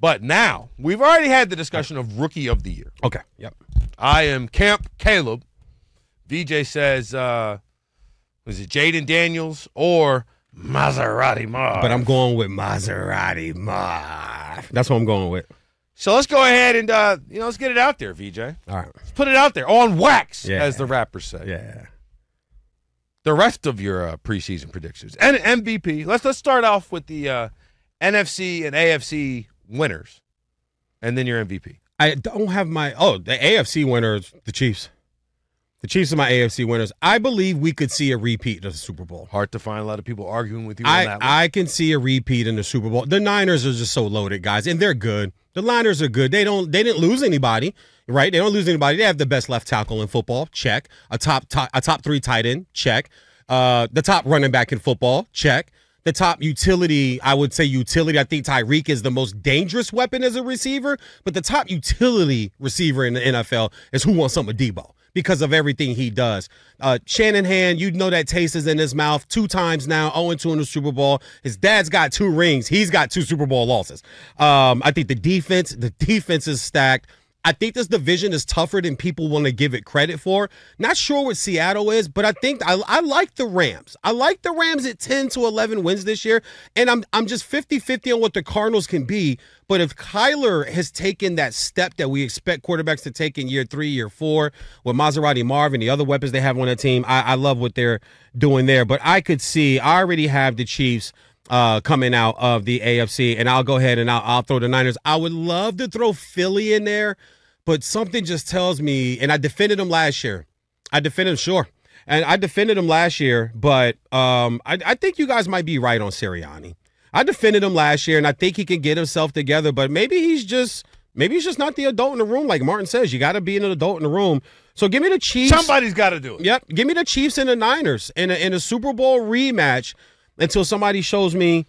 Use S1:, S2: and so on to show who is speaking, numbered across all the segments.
S1: But now, we've already had the discussion of Rookie of the Year.
S2: Okay, yep.
S1: I am Camp Caleb. VeeJay says, was it Jaden Daniels or Maserati Marv?
S2: But I'm going with Maserati Marv. That's what I'm going with.
S1: So let's go ahead and, let's get it out there, VeeJay.
S2: All right.
S1: Let's put it out there on wax, as the rappers say.
S2: Yeah.
S1: The rest of your preseason predictions. And MVP. Let's start off with the NFC and AFC winners, and then your MVP.
S2: I don't have the AFC winners, the Chiefs. The Chiefs are my AFC winners. I believe we could see a repeat of the Super Bowl.
S1: Hard to find a lot of people arguing with you on that one.
S2: I can see a repeat in the Super Bowl. The Niners are just so loaded, guys, and they're good. The Niners are good. They didn't lose anybody, right? They don't lose anybody. They have the best left tackle in football. Check. A top 3 tight end. Check. The top running back in football. Check. The top utility, I would say utility. I think Tyreek is the most dangerous weapon as a receiver, but the top utility receiver in the NFL is who wants some of Debo because of everything he does. Shanahan, you know that taste is in his mouth 2 times now, 0-2 in the Super Bowl. His dad's got 2 rings. He's got 2 Super Bowl losses. I think the defense is stacked. I think this division is tougher than people want to give it credit for. Not sure what Seattle is, but I think I like the Rams. I like the Rams at 10 to 11 wins this year, and I'm just 50-50 on what the Cardinals can be. But if Kyler has taken that step that we expect quarterbacks to take in year 3, year 4, with Maserati Marv and the other weapons they have on that team, I love what they're doing there. But I already have the Chiefs coming out of the AFC, and I'll go ahead and I'll throw the Niners. I would love to throw Philly in there, but something just tells me, and I defended them last year. I defended them last year, but I think you guys might be right on Sirianni. I defended him last year, and I think he can get himself together, but maybe he's just not the adult in the room, like Martin says. You got to be an adult in the room. So give me the Chiefs.
S1: Somebody's got to do it.
S2: Yep, give me the Chiefs and the Niners in a Super Bowl rematch until somebody shows me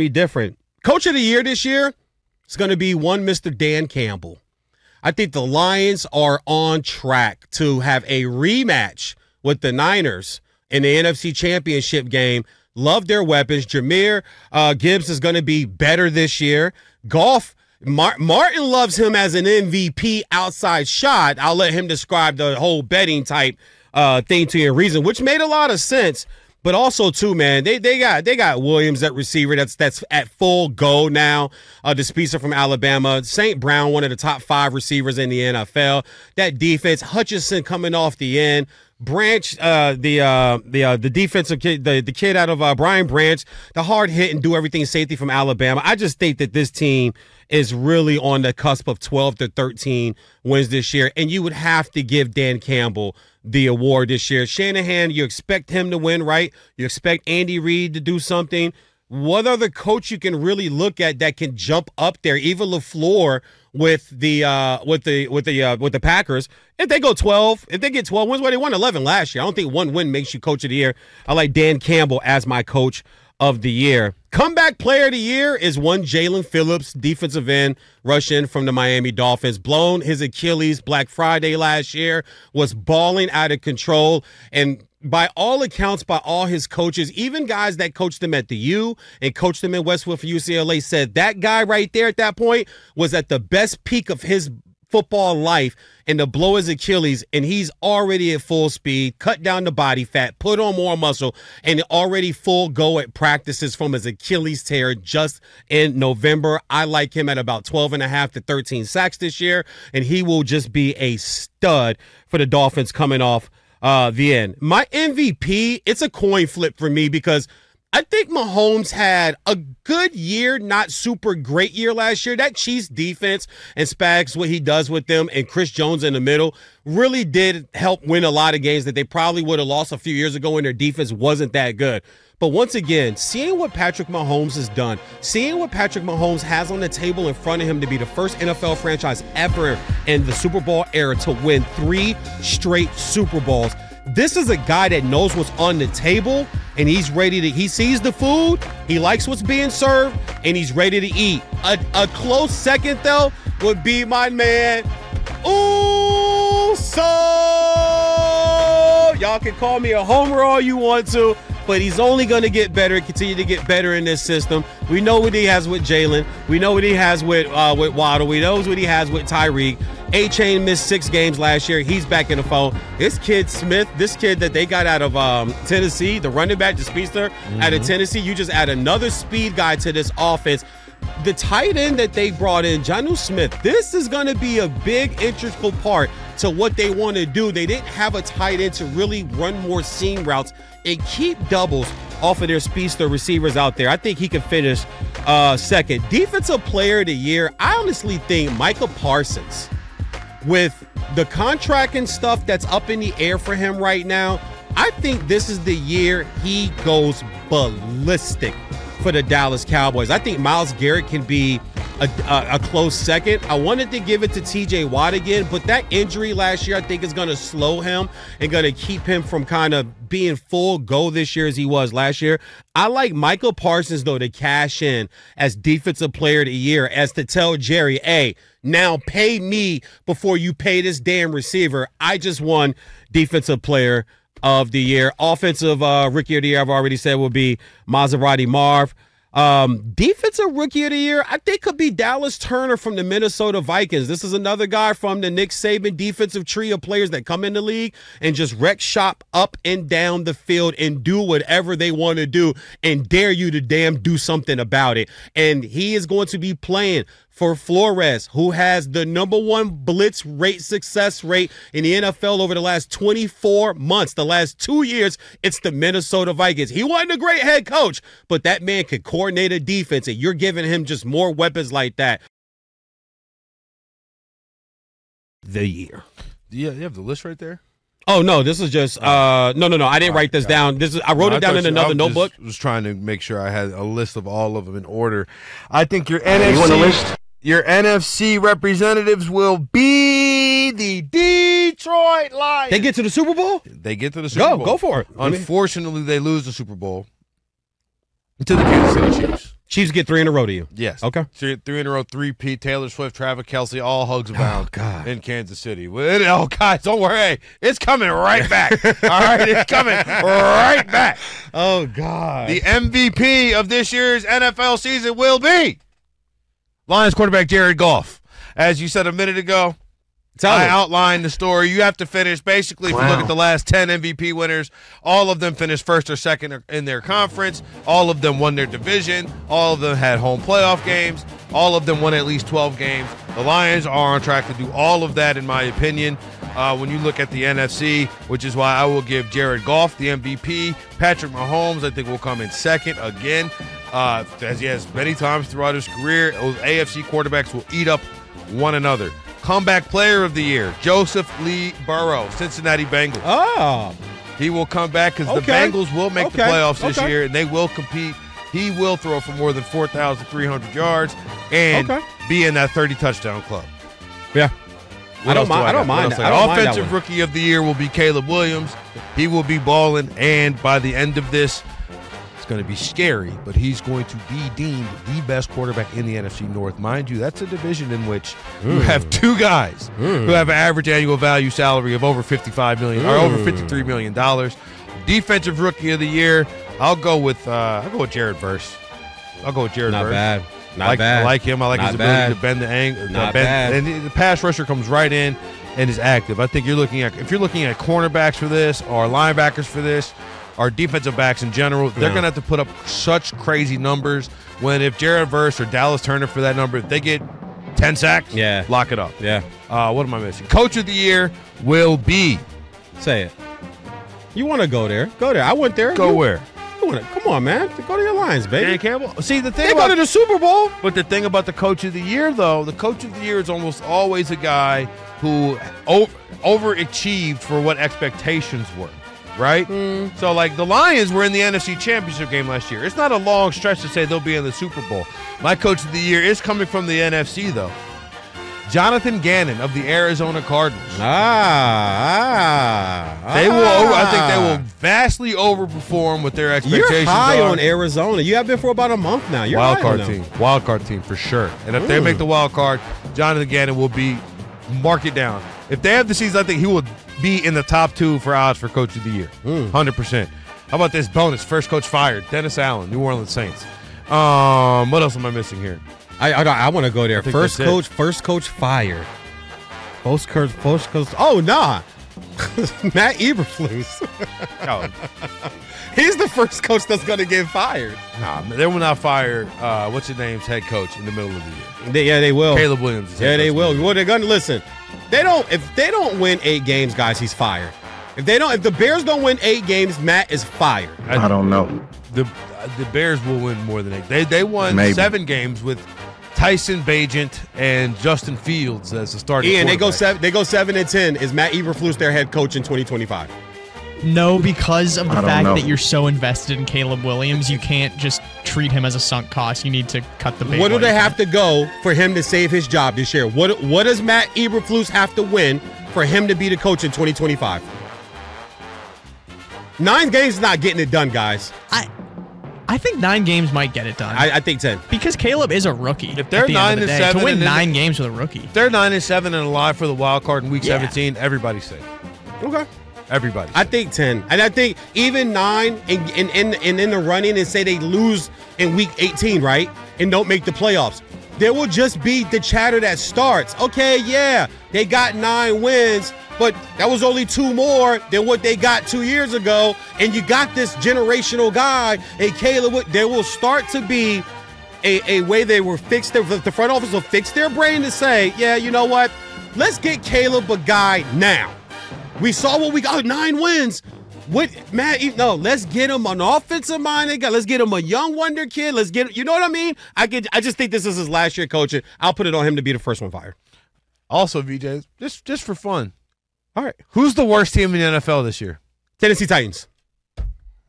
S2: different. Coach of the Year this year, it's going to be one Mr. Dan Campbell. I think the Lions are on track to have a rematch with the Niners in the NFC Championship game. Love their weapons. Jahmyr Gibbs is going to be better this year. Goff, Martin loves him as an MVP outside shot. I'll let him describe the whole betting type thing to your reason, which made a lot of sense. But also, too, man, they got Williams at receiver that's at full go now. The speedster from Alabama. St. Brown, one of the top 5 receivers in the NFL. That defense, Hutchinson coming off the end. Branch, the defensive kid, the kid out of Brian Branch, the hard hit and do everything safety from Alabama. I just think that this team is really on the cusp of 12 to 13 wins this year, and you would have to give Dan Campbell the award this year. Shanahan, you expect him to win, right? You expect Andy Reid to do something. What other coach you can really look at that can jump up there? Even LaFleur with the Packers. If they go 12, if they get 12 wins, well, they won 11 last year. I don't think one win makes you coach of the year. I like Dan Campbell as my coach of the year. Comeback player of the year is one Jalen Phillips, defensive end, rush in from the Miami Dolphins. Blown his Achilles Black Friday last year, was balling out of control, and by all accounts, by all his coaches, even guys that coached him at the U and coached him in Westwood for UCLA, said that guy right there at that point was at the best peak of his football life, and to blow his Achilles, and he's already at full speed, cut down the body fat, put on more muscle, and already full go at practices from his Achilles tear just in November. I like him at about 12.5 to 13 sacks this year, and he will just be a stud for the Dolphins coming off the end. My MVP, it's a coin flip for me because I think Mahomes had a good year, not super great year last year. That Chiefs defense and Spags, what he does with them, and Chris Jones in the middle really did help win a lot of games that they probably would have lost a few years ago when their defense wasn't that good. But once again, seeing what Patrick Mahomes has done, seeing what Patrick Mahomes has on the table in front of him to be the first NFL franchise ever in the Super Bowl era to win 3 straight Super Bowls. This is a guy that knows what's on the table, and he's ready to, he sees the food, he likes what's being served, and he's ready to eat. A close second, though, would be my man, Uso. Y'all can call me a homer all you want to, but he's only going to get better and continue to get better in this system. We know what he has with Jalen. We know what he has with Waddle. We know what he has with Tyreek. A-Chain missed 6 games last year. He's back in the fold. This kid Smith, this kid that they got out of Tennessee, the running back, the speedster out of Tennessee, you just add another speed guy to this offense. The tight end that they brought in, Jonnu Smith, this is going to be a big, integral part to what they want to do. They didn't have a tight end to really run more seam routes and keep doubles off of their speedster receivers out there. I think he can finish second. Defensive Player of the Year, I honestly think Micah Parsons, with the contract and stuff that's up in the air for him right now, I think this is the year he goes ballistic for the Dallas Cowboys. I think Myles Garrett can be a close second. I wanted to give it to TJ Watt again, but that injury last year I think is going to slow him and going to keep him from kind of being full go this year as he was last year. I like Michael Parsons, though, to cash in as Defensive Player of the Year, as to tell Jerry, hey, now pay me before you pay this damn receiver. I just won Defensive Player of the Year. Offensive Rookie of the Year, I've already said, will be Maserati Marv. Defensive Rookie of the Year, I think could be Dallas Turner from the Minnesota Vikings. This is another guy from the Nick Saban defensive tree of players that come in the league and just wreck shop up and down the field and do whatever they want to do and dare you to damn do something about it. And he is going to be playing for Flores, who has the #1 blitz rate success rate in the NFL over the last 24 months. The last 2 years, it's the Minnesota Vikings. He wasn't a great head coach, but that man could coordinate a defense, and you're giving him just more weapons like that. The year.
S1: Yeah, you have the list right there?
S2: Oh, no, this is just no. I didn't write this down. I wrote it down in another notebook.
S1: I was trying to make sure I had a list of all of them in order. I think your NFC, you want a list? Your NFC representatives will be the Detroit Lions.
S2: They get to the Super Bowl?
S1: They get to the Super Bowl.
S2: Go for it.
S1: Unfortunately, they lose the Super Bowl to the Kansas City Chiefs.
S2: Chiefs get 3 in a row to you.
S1: Yes.
S2: Okay.
S1: 3 in a row, 3-peat. Taylor Swift, Travis Kelce, all hugs abound in Kansas City. Oh, guys, don't worry. It's coming right back. All right, it's coming right back.
S2: Oh, God.
S1: The MVP of this year's NFL season will be Lions quarterback Jared Goff. As you said a minute ago, I outlined the story. You have to finish. Basically, if you look at the last 10 MVP winners, all of them finished first or second in their conference. All of them won their division. All of them had home playoff games. All of them won at least 12 games. The Lions are on track to do all of that, in my opinion. When you look at the NFC, which is why I will give Jared Goff the MVP. Patrick Mahomes, I think, will come in second again. As he has many times throughout his career, those AFC quarterbacks will eat up one another. Comeback Player of the Year, Joseph Lee Burrow, Cincinnati Bengals.
S2: Oh.
S1: He will come back because the Bengals will make the playoffs this year, and they will compete. He will throw for more than 4,300 yards and be in that 30-touchdown club.
S2: Yeah. I don't mind that.
S1: Offensive Rookie of the Year will be Caleb Williams. He will be balling, and by the end of this, it's going to be scary, but he's going to be deemed the best quarterback in the NFC North. Mind you, that's a division in which you have 2 guys who have an average annual value salary of over $55 million or over $53 million. Defensive Rookie of the Year, I'll go with Jared Verse. Not
S2: bad.
S1: I like him. I like his ability to bend the angle. And the pass rusher comes right in and is active. I think if you're looking at cornerbacks for this or linebackers for this, our defensive backs in general, they're going to have to put up such crazy numbers when if Jared Verse or Dallas Turner for that number, if they get 10 sacks, lock it up.
S2: Yeah.
S1: What am I missing? Coach of the Year will be.
S2: Say it. You want to go there. Go there. I went there.
S1: Go where?
S2: Come on, man. Go to your Lions, baby.
S1: Dan Campbell. See, the thing
S2: they go to the Super Bowl.
S1: But the thing about the Coach of the Year, though, the Coach of the Year is almost always a guy who overachieved for what expectations were. Right? So, like, the Lions were in the NFC Championship game last year. It's not a long stretch to say they'll be in the Super Bowl. My Coach of the Year is coming from the NFC, though. Jonathan Gannon of the Arizona Cardinals. I think they will vastly overperform with their expectations.
S2: You're high on Arizona. You have been for about a month now. You're
S1: wild card team for sure. And if they make the wild card, Jonathan Gannon will be mark it down. If they have the season, I think he will be in the top 2 for odds for Coach of the Year. 100%. How about this bonus? First coach fired. Dennis Allen, New Orleans Saints. What else am I missing here?
S2: I want to go there. First coach fired. First coach. Oh, nah. Matt Eberflus.
S1: Oh.
S2: He's the first coach that's going to get fired.
S1: Nah, they will not fire, what's his name's head coach in the middle of the year.
S2: They will.
S1: Caleb Williams.
S2: Yeah, they will. Well, they're going to listen. If they don't win 8 games, guys, he's fired. If the Bears don't win 8 games, Matt is fired.
S3: I don't know.
S1: The Bears will win more than 8. They won
S3: Maybe.
S1: 7 games with Tyson Bagent and Justin Fields as the starting
S2: Ian,
S1: quarterback.
S2: they go 7-10. Is Matt Eberflus their head coach in 2025?
S4: No, because of the fact
S3: know.
S4: that you're so invested in Caleb Williams, you can't just treat him as a sunk cost. You need to cut the bait.
S2: What do they have to go for him to save his job this year? What does Matt Eberflus have to win for him to be the coach in 2025? 9 games is not getting it done, guys.
S4: I think 9 games might get it done.
S2: I think 10.
S4: Because Caleb is a rookie.
S1: If they're
S4: at the end of the
S1: 9-7
S4: day, to win
S1: and
S4: 9 games with a rookie.
S1: If they're 9-7 and alive for the wild card in week
S4: Yeah.
S1: 17, everybody's safe.
S2: Okay.
S1: Everybody.
S2: I think 10. And I think even 9 and in the running and say they lose in week 18, right? And don't make the playoffs. There will just be the chatter that starts. Okay, yeah, they got 9 wins, but that was only 2 more than what they got 2 years ago. And you got this generational guy, and Caleb, there will start to be a way they will fix the front office will fix their brain to say, yeah, you know what? Let's get Caleb a guy now. We saw what we got, 9 wins. Let's get him an offensive-minded guy. Let's get him a young wonder kid. Let's get, you know what I mean? I just think this is his last year coaching. I'll put it on him to be the first one fired.
S1: Also, VeeJay, just for fun.
S2: All right.
S1: Who's the worst team in the NFL this year?
S2: Tennessee Titans.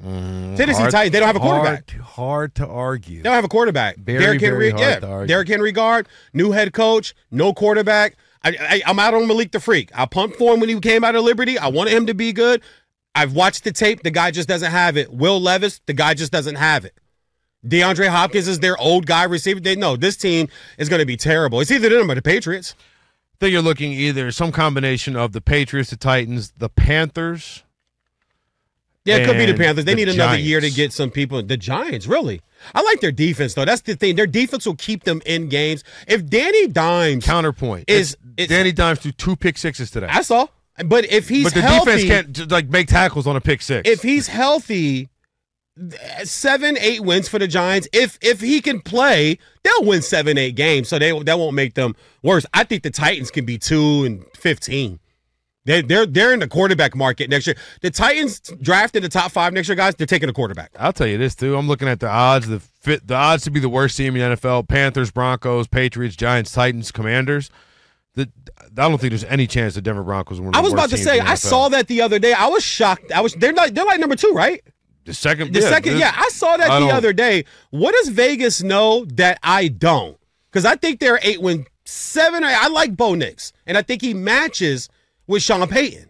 S2: Tennessee Titans, they don't have a quarterback.
S1: Hard to argue.
S2: They don't have a quarterback.
S1: Very hard to argue.
S2: Derrick Henry guard, new head coach, no quarterback. I'm out on Malik the Freak. I pumped for him when he came out of Liberty. I wanted him to be good. I've watched the tape. The guy just doesn't have it. Will Levis, the guy just doesn't have it. DeAndre Hopkins is their old guy receiver. This team is going to be terrible. It's either them or the Patriots.
S1: I think you're looking either some combination of the Patriots, the Titans, the Panthers.
S2: Yeah, it could be the Panthers. They
S1: the
S2: need another
S1: Giants.
S2: year to get some people. The Giants, really. I like their defense, though. That's the thing. Their defense will keep them in games. If Danny Dimes
S1: Counterpoint. Danny Dimes threw 2 pick sixes today.
S2: I saw. But if he's
S1: the
S2: healthy,
S1: defense can't make tackles on a pick six.
S2: If he's healthy, 7-8 wins for the Giants. If he can play, they'll win 7-8 games. So that won't make them worse. I think the Titans can be 2-15. They're in the quarterback market next year. The Titans drafted the top 5 next year, guys. They're taking a quarterback.
S1: I'll tell you this too. I'm looking at the odds. The odds to be the worst team in the NFL: Panthers, Broncos, Patriots, Giants, Titans, Commanders. I don't think there's any chance the Denver Broncos will win.
S2: I was about to say, I saw that the other day. I was shocked. They're like number 2, right?
S1: The second.
S2: Yeah, I saw that the other day. What does Vegas know that I don't? Because I think they're 8-7. I like Bo Nix, and I think he matches with Sean Payton.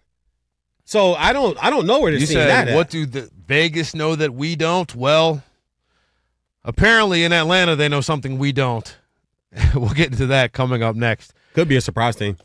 S2: So I don't know where to see that.
S1: What do the Vegas know that we don't? Well, apparently in Atlanta they know something we don't. We'll get into that coming up next.
S2: Could be a surprise team.